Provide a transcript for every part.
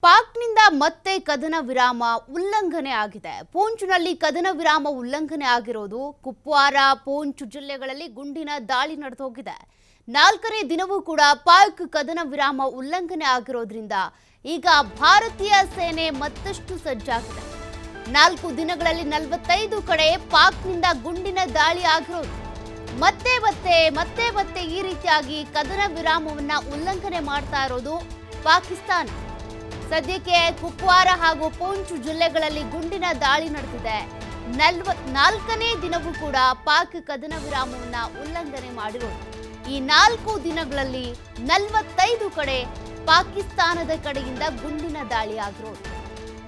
ಪಾಕ್ನಿಂದ ಮತ್ತೆ ಕದನ ವಿರಾಮ ಉಲ್ಲಂಘನೆ ಆಗಿದೆ. ಪೂಂಚ್ನಲ್ಲಿ ಕದನ ವಿರಾಮ ಉಲ್ಲಂಘನೆ ಆಗಿರೋದು. ಕುಪ್ವಾರ, ಪೂಂಚ್ ಜಿಲ್ಲೆಗಳಲ್ಲಿ ಗುಂಡಿನ ದಾಳಿ ನಡೆದೋಗಿದೆ. 4ನೇ ದಿನವೂ ಕೂಡ ಪಾಕ್ ಕದನ ವಿರಾಮ ಉಲ್ಲಂಘನೆ ಆಗಿರೋದ್ರಿಂದ ಈಗ ಭಾರತೀಯ ಸೇನೆ ಮತ್ತಷ್ಟು ಸಜ್ಜಾಗಿದೆ. 4 ದಿನಗಳಲ್ಲಿ 45 ಕಡೆ ಪಾಕ್ನಿಂದ ಗುಂಡಿನ ದಾಳಿ ಆಗಿರೋದು. ಮತ್ತೆ ಈ ರೀತಿಯಾಗಿ ಕದನ ವಿರಾಮವನ್ನ ಉಲ್ಲಂಘನೆ ಮಾಡ್ತಾ ಇರೋದು ಪಾಕಿಸ್ತಾನ. ಸದ್ಯಕ್ಕೆ ಕುಪ್ವಾರ ಹಾಗೂ ಪೂಂಚ್ ಜಿಲ್ಲೆಗಳಲ್ಲಿ ಗುಂಡಿನ ದಾಳಿ ನಡೆದಿದೆ. 4ನೇ ದಿನವೂ ಕೂಡ ಪಾಕ್ ಕದನ ವಿರಾಮವನ್ನ ಉಲ್ಲಂಘನೆ ಮಾಡಿರೋದು. ಈ 4 ದಿನಗಳಲ್ಲಿ 45 ಕಡೆ ಪಾಕಿಸ್ತಾನದ ಕಡೆಯಿಂದ ಗುಂಡಿನ ದಾಳಿ ಆಗಿರೋದು.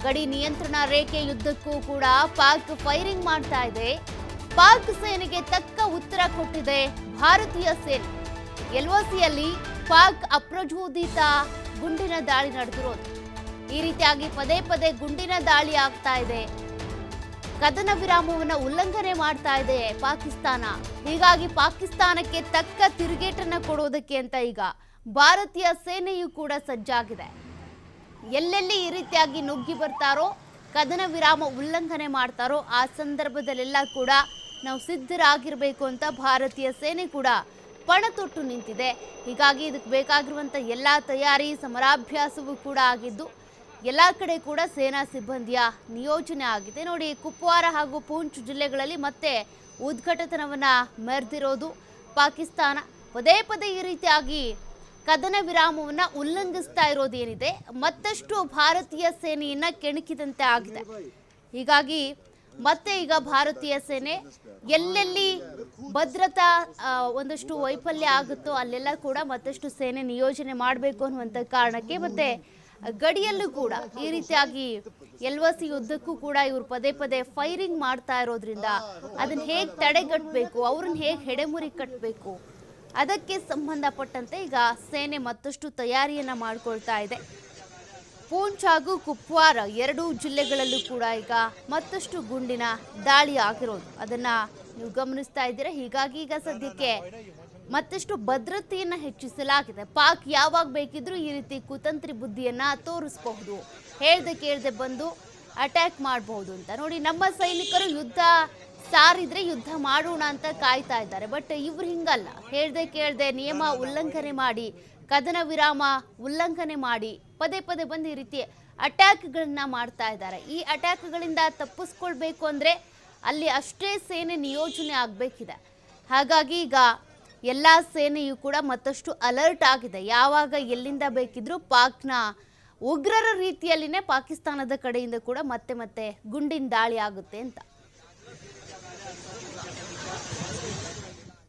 ಗಡಿ ನಿಯಂತ್ರಣ ರೇಖೆಯುದ್ದಕ್ಕೂ ಕೂಡ ಪಾಕ್ ಫೈರಿಂಗ್ ಮಾಡ್ತಾ ಇದೆ. ಪಾಕ್ ಸೇನೆಗೆ ತಕ್ಕ ಉತ್ತರ ಕೊಟ್ಟಿದೆ ಭಾರತೀಯ ಸೇನೆ. LOCಯಲ್ಲಿ ಪಾಕ್ ಅಪ್ರಚೋದಿತ ಗುಂಡಿನ ದಾಳಿ ನಡೆದಿರೋದು. ಈ ರೀತಿಯಾಗಿ ಪದೇ ಗುಂಡಿನ ದಾಳಿ ಆಗ್ತಾ ಇದೆ. ಕದನ ವಿರಾಮವನ್ನು ಉಲ್ಲಂಘನೆ ಮಾಡ್ತಾ ಇದೆ ಪಾಕಿಸ್ತಾನ. ಹೀಗಾಗಿ ಪಾಕಿಸ್ತಾನಕ್ಕೆ ತಕ್ಕ ತಿರುಗೇಟನ್ನ ಕೊಡೋದಕ್ಕೆ ಅಂತ ಈಗ ಭಾರತೀಯ ಸೇನೆಯೂ ಕೂಡ ಸಜ್ಜಾಗಿದೆ. ಎಲ್ಲೆಲ್ಲಿ ಈ ರೀತಿಯಾಗಿ ನುಗ್ಗಿ ಬರ್ತಾರೋ, ಕದನ ವಿರಾಮ ಉಲ್ಲಂಘನೆ ಮಾಡ್ತಾರೋ ಆ ಸಂದರ್ಭದಲ್ಲೆಲ್ಲ ಕೂಡ ನಾವು ಸಿದ್ಧರಾಗಿರಬೇಕು ಅಂತ ಭಾರತೀಯ ಸೇನೆ ಕೂಡ ಪಣತೊಟ್ಟು ನಿಂತಿದೆ. ಹೀಗಾಗಿ ಇದಕ್ಕೆ ಬೇಕಾಗಿರುವಂಥ ಎಲ್ಲ ತಯಾರಿ, ಸಮರಾಭ್ಯಾಸವೂ ಕೂಡ ಆಗಿದ್ದು ಎಲ್ಲ ಕಡೆ ಕೂಡ ಸೇನಾ ಸಿಬ್ಬಂದಿಯ ನಿಯೋಜನೆ ಆಗಿದೆ. ನೋಡಿ, ಕುಪ್ವಾರ ಹಾಗೂ ಪೂಂಚ್ ಜಿಲ್ಲೆಗಳಲ್ಲಿ ಮತ್ತೆ ಉದ್ಘಾಟನವನ್ನು ಮೆರೆದಿರೋದು ಪಾಕಿಸ್ತಾನ. ಪದೇ ಈ ರೀತಿಯಾಗಿ ಕದನ ವಿರಾಮವನ್ನು ಉಲ್ಲಂಘಿಸ್ತಾ ಇರೋದೇನಿದೆ ಮತ್ತಷ್ಟು ಭಾರತೀಯ ಸೇನೆಯನ್ನ ಕೆಣಕಿದಂತೆ ಆಗಿದೆ. ಹೀಗಾಗಿ ಮತ್ತೆ ಈಗ ಭಾರತೀಯ ಸೇನೆ ಎಲ್ಲೆಲ್ಲಿ ಭದ್ರತಾ ಒಂದಷ್ಟು ವೈಫಲ್ಯ ಆಗುತ್ತೋ ಅಲ್ಲೆಲ್ಲ ಕೂಡ ಮತ್ತಷ್ಟು ಸೇನೆ ನಿಯೋಜನೆ ಮಾಡಬೇಕು ಅನ್ನುವಂಥ ಕಾರಣಕ್ಕೆ ಮತ್ತೆ ಗಡಿಯಲ್ಲೂ ಕೂಡ ಈ ರೀತಿಯಾಗಿ LOC ಯುದ್ಧಕ್ಕೂ ಕೂಡ ಇವರು ಪದೇ ಫೈರಿಂಗ್ ಮಾಡ್ತಾ ಇರೋದ್ರಿಂದ ಅದನ್ನ ಹೇಗೆ ತಡೆಗಟ್ಟಬೇಕು, ಅವ್ರನ್ನ ಹೇಗೆ ಹೆಡೆಮುರಿ ಕಟ್ಟಬೇಕು, ಅದಕ್ಕೆ ಸಂಬಂಧಪಟ್ಟಂತೆ ಈಗ ಸೇನೆ ಮತ್ತಷ್ಟು ತಯಾರಿಯನ್ನ ಮಾಡ್ಕೊಳ್ತಾ ಇದೆ. ಪೂಂಚ್ ಹಾಗೂ ಕುಪ್ವಾರ 2 ಜಿಲ್ಲೆಗಳಲ್ಲೂ ಕೂಡ ಈಗ ಮತ್ತಷ್ಟು ಗುಂಡಿನ ದಾಳಿ ಆಗಿರೋದು ಅದನ್ನ ನೀವು ಗಮನಿಸ್ತಾ ಇದ್ದೀರಾ. ಹೀಗಾಗಿ ಈಗ ಸದ್ಯಕ್ಕೆ ಮತ್ತಷ್ಟು ಭದ್ರತೆಯನ್ನ ಹೆಚ್ಚಿಸಲಾಗಿದೆ. ಪಾಕ್ ಯಾವಾಗ ಬೇಕಿದ್ರೂ ಈ ರೀತಿ ಕುತಂತ್ರಿ ಬುದ್ಧಿಯನ್ನ ತೋರಿಸಬಹುದು, ಹೇಳ್ದೆ ಕೇಳ್ದೆ ಬಂದು ಅಟ್ಯಾಕ್ ಮಾಡಬಹುದು ಅಂತ. ನೋಡಿ, ನಮ್ಮ ಸೈನಿಕರು ಯುದ್ಧ ಸಾರಿದ್ರೆ ಯುದ್ಧ ಮಾಡೋಣ ಅಂತ ಕಾಯ್ತಾ ಇದ್ದಾರೆ. ಬಟ್ ಇವ್ರು ಹಿಂಗಲ್ಲ, ಹೇಳ್ದೆ ಕೇಳ್ದೆ ನಿಯಮ ಉಲ್ಲಂಘನೆ ಮಾಡಿ, ಕದನ ವಿರಾಮ ಉಲ್ಲಂಘನೆ ಮಾಡಿ ಪದೇ ಬಂದು ಈ ರೀತಿ ಅಟ್ಯಾಕ್ಗಳನ್ನ ಮಾಡ್ತಾ ಇದ್ದಾರೆ. ಈ ಅಟ್ಯಾಕ್ಗಳಿಂದ ತಪ್ಪಿಸ್ಕೊಳ್ಬೇಕು ಅಂದ್ರೆ ಅಲ್ಲಿ ಅಷ್ಟೇ ಸೇನೆ ನಿಯೋಜನೆ ಆಗಬೇಕಿದೆ. ಹಾಗಾಗಿ ಈಗ ಎಲ್ಲ ಸೇನೆಯೂ ಕೂಡ ಮತ್ತಷ್ಟು ಅಲರ್ಟ್ ಆಗಿದೆ. ಯಾವಾಗ ಎಲ್ಲಿಂದ ಬೇಕಿದ್ರೂ ಪಾಕ್ನ ಉಗ್ರರ ರೀತಿಯಲ್ಲಿನೇ ಪಾಕಿಸ್ತಾನದ ಕಡೆಯಿಂದ ಕೂಡ ಮತ್ತೆ ಗುಂಡಿನ ದಾಳಿ ಆಗುತ್ತೆ ಅಂತ.